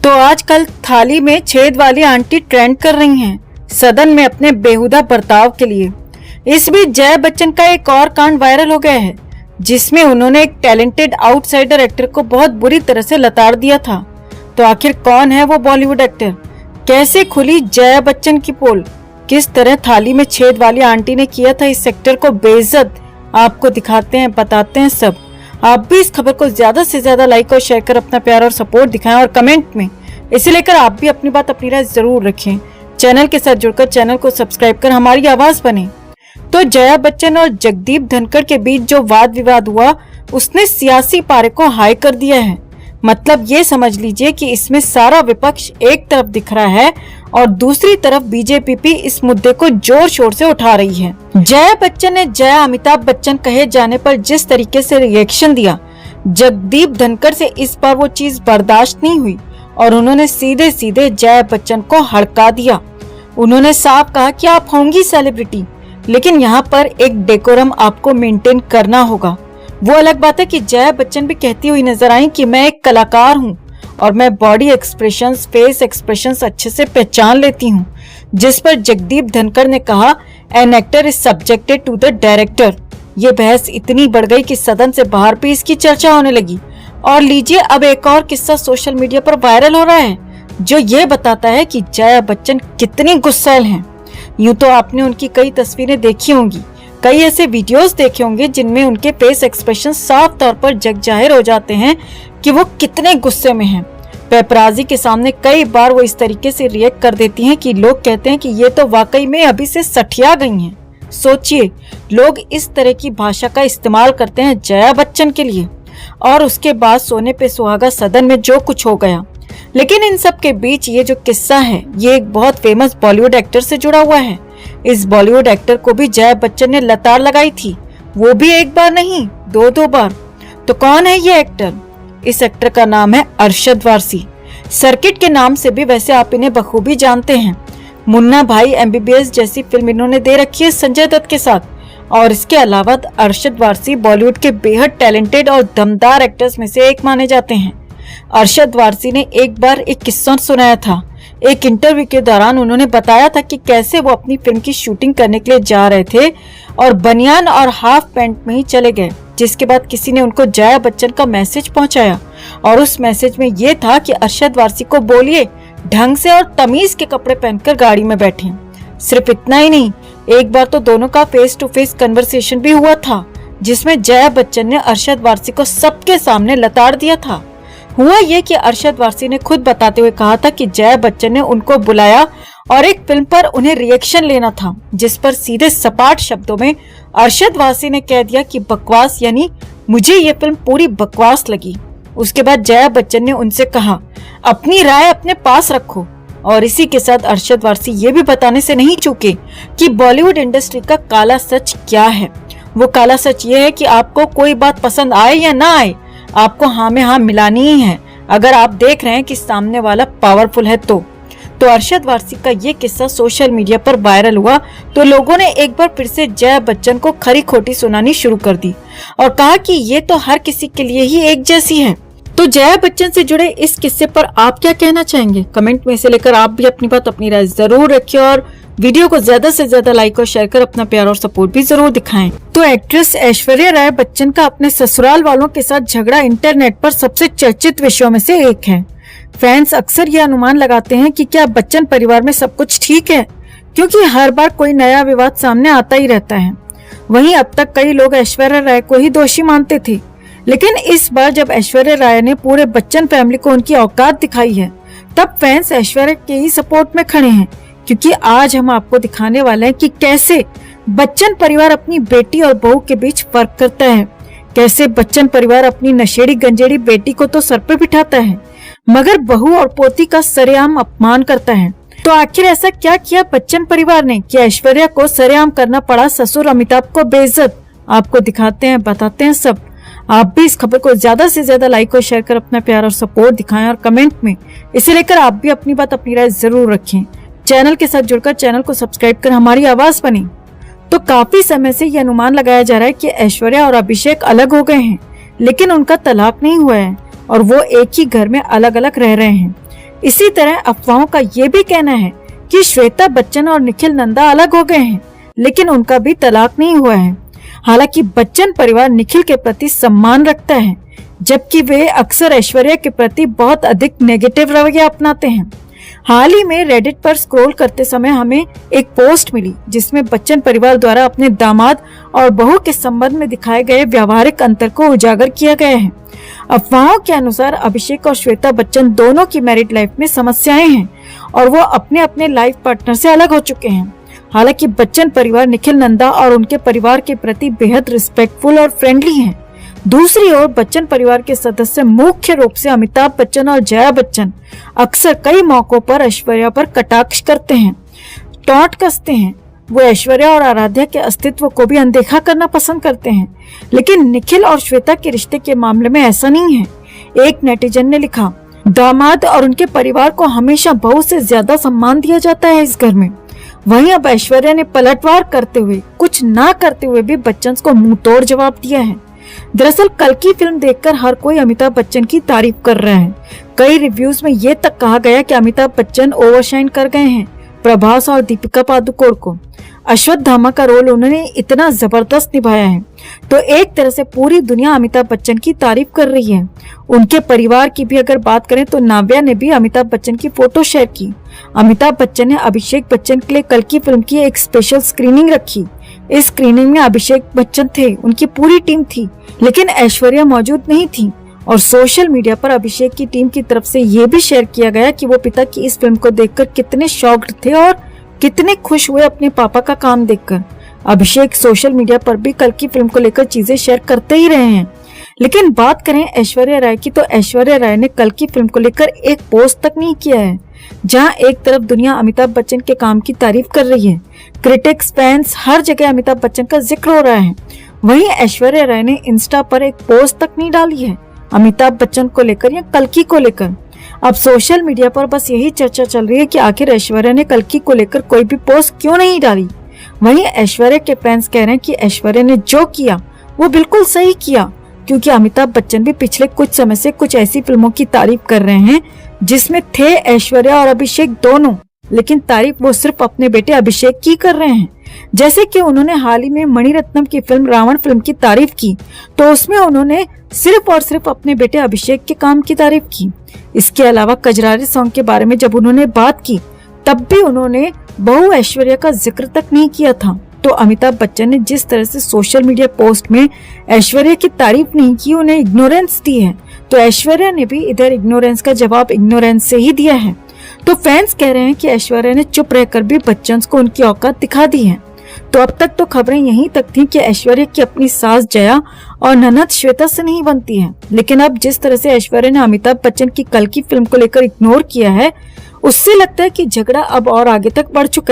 तो आजकल थाली में छेद वाली आंटी ट्रेंड कर रही हैं सदन में अपने बेहुदा बर्ताव के लिए। इस बीच जया बच्चन का एक और कांड वायरल हो गया है जिसमें उन्होंने एक टैलेंटेड आउटसाइडर एक्टर को बहुत बुरी तरह से लताड़ दिया था। तो आखिर कौन है वो बॉलीवुड एक्टर, कैसे खुली जया बच्चन की पोल, किस तरह थाली में छेद वाली आंटी ने किया था इस एक्टर को बेइज्जत, आपको दिखाते हैं, बताते हैं सब। आप भी इस खबर को ज्यादा से ज्यादा लाइक और शेयर कर अपना प्यार और सपोर्ट दिखाएं और कमेंट में इसे लेकर आप भी अपनी बात अपनी राय जरूर रखें। चैनल के साथ जुड़कर चैनल को सब्सक्राइब कर हमारी आवाज बने। तो जया बच्चन और जगदीप धनखड़ के बीच जो वाद विवाद हुआ उसने सियासी पारे को हाई कर दिया है। मतलब ये समझ लीजिए कि इसमें सारा विपक्ष एक तरफ दिख रहा है और दूसरी तरफ बीजेपी भी इस मुद्दे को जोर शोर से उठा रही है। जया बच्चन ने जया अमिताभ बच्चन कहे जाने पर जिस तरीके से रिएक्शन दिया, जगदीप धनखड़ से इस बार वो चीज बर्दाश्त नहीं हुई और उन्होंने सीधे सीधे जया बच्चन को हड़का दिया। उन्होंने साफ कहा कि आप होंगी सेलिब्रिटी, लेकिन यहाँ पर एक डेकोरम आपको मेंटेन करना होगा। वो अलग बात है कि जया बच्चन भी कहती हुई नजर आई कि मैं एक कलाकार हूँ और मैं बॉडी एक्सप्रेशंस, फेस एक्सप्रेशंस अच्छे से पहचान लेती हूँ। जिस पर जगदीप धनखड़ ने कहा, an actor is subjected to the director. ये बहस इतनी बढ़ गई कि सदन से बाहर भी इसकी चर्चा होने लगी। और लीजिए अब एक और किस्सा सोशल मीडिया पर वायरल हो रहा है जो ये बताता है कि जया बच्चन कितनी गुस्सैल हैं। यूं तो आपने उनकी कई तस्वीरें देखी होंगी, कई ऐसे वीडियोस देखे होंगे जिनमें उनके फेस एक्सप्रेशन साफ तौर पर जग जाहिर हो जाते हैं कि वो कितने गुस्से में हैं। पेपराजी के सामने कई बार वो इस तरीके से रिएक्ट कर देती हैं कि लोग कहते हैं कि ये तो वाकई में अभी से सठिया गई हैं। सोचिए, लोग इस तरह की भाषा का इस्तेमाल करते हैं जया बच्चन के लिए, और उसके बाद सोने पे सुहागा सदन में जो कुछ हो गया। लेकिन इन सब के बीच ये जो किस्सा है ये एक बहुत फेमस बॉलीवुड एक्टर से जुड़ा हुआ है। इस बॉलीवुड एक्टर को भी जया बच्चन ने लताड़ लगाई थी, वो भी एक बार नहीं दो बार। तो कौन है ये एक्टर? इस एक्टर का नाम है अरशद वारसी। सर्किट के नाम से भी वैसे आप इन्हें बखूबी जानते हैं। मुन्ना भाई MBBS जैसी फिल्म इन्होंने दे रखी है संजय दत्त के साथ। और इसके अलावा अरशद वारसी बॉलीवुड के बेहद टैलेंटेड और दमदार एक्टर्स में से एक माने जाते हैं। अरशद वारसी ने एक बार एक किस्सा सुनाया था। एक इंटरव्यू के दौरान उन्होंने बताया था कि कैसे वो अपनी फिल्म की शूटिंग करने के लिए जा रहे थे और बनियान और हाफ पैंट में ही चले गए, जिसके बाद किसी ने उनको जया बच्चन का मैसेज पहुंचाया और उस मैसेज में ये था कि अरशद वारसी को बोलिए ढंग से और तमीज के कपड़े पहनकर गाड़ी में बैठे। सिर्फ इतना ही नहीं, एक बार तो दोनों का फेस टू फेस कन्वर्सेशन भी हुआ था जिसमें जया बच्चन ने अरशद वारसी को सबके सामने लताड़ दिया था। हुआ ये कि अरशद वारसी ने खुद बताते हुए कहा था कि जया बच्चन ने उनको बुलाया और एक फिल्म पर उन्हें रिएक्शन लेना था, जिस पर सीधे सपाट शब्दों में अरशद वारसी ने कह दिया कि बकवास, यानी मुझे ये फिल्म पूरी बकवास लगी। उसके बाद जया बच्चन ने उनसे कहा अपनी राय अपने पास रखो। और इसी के साथ अरशद वारसी ये भी बताने से नहीं चूके कि बॉलीवुड इंडस्ट्री का काला सच क्या है। वो काला सच ये है कि आपको कोई बात पसंद आए या ना आए, आपको हाँ में हाँ मिलानी ही है, अगर आप देख रहे हैं कि सामने वाला पावरफुल है तो अरशद वारसी का ये किस्सा सोशल मीडिया पर वायरल हुआ तो लोगों ने एक बार फिर से जया बच्चन को खरी खोटी सुनानी शुरू कर दी और कहा कि ये तो हर किसी के लिए ही एक जैसी है। तो जया बच्चन से जुड़े इस किस्से पर आप क्या कहना चाहेंगे? कमेंट में इसे लेकर आप भी अपनी बात अपनी राय जरूर रखिए और वीडियो को ज्यादा से ज्यादा लाइक और शेयर कर अपना प्यार और सपोर्ट भी जरूर दिखाएं। तो एक्ट्रेस ऐश्वर्या राय बच्चन का अपने ससुराल वालों के साथ झगड़ा इंटरनेट पर सबसे चर्चित विषयों में से एक है। फैंस अक्सर ये अनुमान लगाते हैं कि क्या बच्चन परिवार में सब कुछ ठीक है, क्योंकि हर बार कोई नया विवाद सामने आता ही रहता है। वहीं अब तक कई लोग ऐश्वर्या राय को ही दोषी मानते थे, लेकिन इस बार जब ऐश्वर्या राय ने पूरे बच्चन फैमिली को उनकी औकात दिखाई है, तब फैंस ऐश्वर्या के ही सपोर्ट में खड़े हैं। क्योंकि आज हम आपको दिखाने वाले हैं कि कैसे बच्चन परिवार अपनी बेटी और बहू के बीच फर्क करता है, कैसे बच्चन परिवार अपनी नशेड़ी गंजेड़ी बेटी को तो सर पे बिठाता है मगर बहू और पोती का सरेआम अपमान करता है। तो आखिर ऐसा क्या किया बच्चन परिवार ने कि ऐश्वर्या को सरेआम करना पड़ा ससुर अमिताभ को बेइज्जत? आपको दिखाते हैं, बताते हैं सब। आप भी इस खबर को ज्यादा से ज्यादा लाइक और शेयर कर अपना प्यार और सपोर्ट दिखाएं और कमेंट में इसे लेकर आप भी अपनी बात अपनी राय जरूर रखें। चैनल के साथ जुड़कर चैनल को सब्सक्राइब कर हमारी आवाज बने। तो काफी समय से ये अनुमान लगाया जा रहा है कि ऐश्वर्या और अभिषेक अलग हो गए हैं, लेकिन उनका तलाक नहीं हुआ है और वो एक ही घर में अलग अलग रह रहे हैं। इसी तरह अफवाहों का ये भी कहना है कि श्वेता बच्चन और निखिल नंदा अलग हो गए हैं, लेकिन उनका भी तलाक नहीं हुआ है। हालांकि बच्चन परिवार निखिल के प्रति सम्मान रखता है, जबकि वे अक्सर ऐश्वर्या के प्रति बहुत अधिक नेगेटिव रवैया अपनाते हैं। हाल ही में रेडिट पर स्क्रॉल करते समय हमें एक पोस्ट मिली जिसमें बच्चन परिवार द्वारा अपने दामाद और बहू के संबंध में दिखाए गए व्यावहारिक अंतर को उजागर किया गया है। अफवाहों के अनुसार अभिषेक और श्वेता बच्चन दोनों की मैरिड लाइफ में समस्याएं हैं और वो अपने अपने लाइफ पार्टनर से अलग हो चुके हैं। हालांकि बच्चन परिवार निखिल नंदा और उनके परिवार के प्रति बेहद रिस्पेक्टफुल और फ्रेंडली हैं। दूसरी ओर बच्चन परिवार के सदस्य मुख्य रूप से अमिताभ बच्चन और जया बच्चन अक्सर कई मौकों पर ऐश्वर्या पर कटाक्ष करते हैं, टॉन्ट कसते हैं। वो ऐश्वर्या और आराध्या के अस्तित्व को भी अनदेखा करना पसंद करते हैं, लेकिन निखिल और श्वेता के रिश्ते के मामले में ऐसा नहीं है। एक नेटिजन ने लिखा, दामाद और उनके परिवार को हमेशा बहू से ज्यादा सम्मान दिया जाता है इस घर में। वहीं अब ऐश्वर्या ने पलटवार करते हुए, कुछ ना करते हुए भी बच्चन को मुंह तोड़ जवाब दिया है। दरअसल कल की फिल्म देखकर हर कोई अमिताभ बच्चन की तारीफ कर रहा है। कई रिव्यूज में ये तक कहा गया कि अमिताभ बच्चन ओवरशाइन कर गए हैं प्रभास और दीपिका पादुकोण को। अश्वत्थामा का रोल उन्होंने इतना जबरदस्त निभाया है, तो एक तरह से पूरी दुनिया अमिताभ बच्चन की तारीफ कर रही है। उनके परिवार की भी अगर बात करें तो नाव्या ने भी अमिताभ बच्चन की फोटो शेयर की। अमिताभ बच्चन ने अभिषेक बच्चन के लिए कल की फिल्म की एक स्पेशल स्क्रीनिंग रखी। इस स्क्रीनिंग में अभिषेक बच्चन थे, उनकी पूरी टीम थी, लेकिन ऐश्वर्या मौजूद नहीं थी। और सोशल मीडिया पर अभिषेक की टीम की तरफ से ये भी शेयर किया गया कि वो पिता की इस फिल्म को देखकर कितने शॉक्ड थे और कितने खुश हुए अपने पापा का काम देखकर। अभिषेक सोशल मीडिया पर भी कल की फिल्म को लेकर चीजें शेयर करते ही रहे हैं। लेकिन बात करें ऐश्वर्या राय की, तो ऐश्वर्या राय ने कल की फिल्म को लेकर एक पोस्ट तक नहीं किया है। जहां एक तरफ दुनिया अमिताभ बच्चन के काम की तारीफ कर रही है, क्रिटिक्स, फैंस, हर जगह अमिताभ बच्चन का जिक्र हो रहा है, वहीं ऐश्वर्या राय ने इंस्टा पर एक पोस्ट तक नहीं डाली है अमिताभ बच्चन को लेकर या कल्कि को लेकर। अब सोशल मीडिया पर बस यही चर्चा चल रही है कि आखिर ऐश्वर्या ने कल्कि को लेकर कोई भी पोस्ट क्यों नहीं डाली। वहीं ऐश्वर्या के फैंस कह रहे हैं कि ऐश्वर्या ने जो किया वो बिल्कुल सही किया, क्योंकि अमिताभ बच्चन भी पिछले कुछ समय से कुछ ऐसी फिल्मों की तारीफ कर रहे हैं जिसमें थे ऐश्वर्या और अभिषेक दोनों, लेकिन तारीफ वो सिर्फ अपने बेटे अभिषेक की कर रहे हैं। जैसे कि उन्होंने हाल ही में मणिरत्नम की फिल्म रावण फिल्म की तारीफ की, तो उसमें उन्होंने सिर्फ और सिर्फ अपने बेटे अभिषेक के काम की तारीफ की। इसके अलावा कजरारे सॉन्ग के बारे में जब उन्होंने बात की, तब भी उन्होंने बहू ऐश्वर्या का जिक्र तक नहीं किया था। तो अमिताभ बच्चन ने जिस तरह से सोशल मीडिया पोस्ट में ऐश्वर्या की तारीफ नहीं की, उन्हें इग्नोरेंस दी है, तो ऐश्वर्या ने भी इधर इग्नोरेंस का जवाब इग्नोरेंस से ही दिया है। तो फैंस कह रहे हैं कि ऐश्वर्या ने चुप रहकर भी बच्चन को उनकी औकात दिखा दी है। तो अब तक तो खबरें यहीं तक थी कि ऐश्वर्या की अपनी सास जया और ननद श्वेता से नहीं बनती है, लेकिन अब जिस तरह से ऐश्वर्या ने अमिताभ बच्चन की कल की फिल्म को लेकर इग्नोर किया है, उससे लगता है कि झगड़ा अब और आगे तक बढ़ चुका है।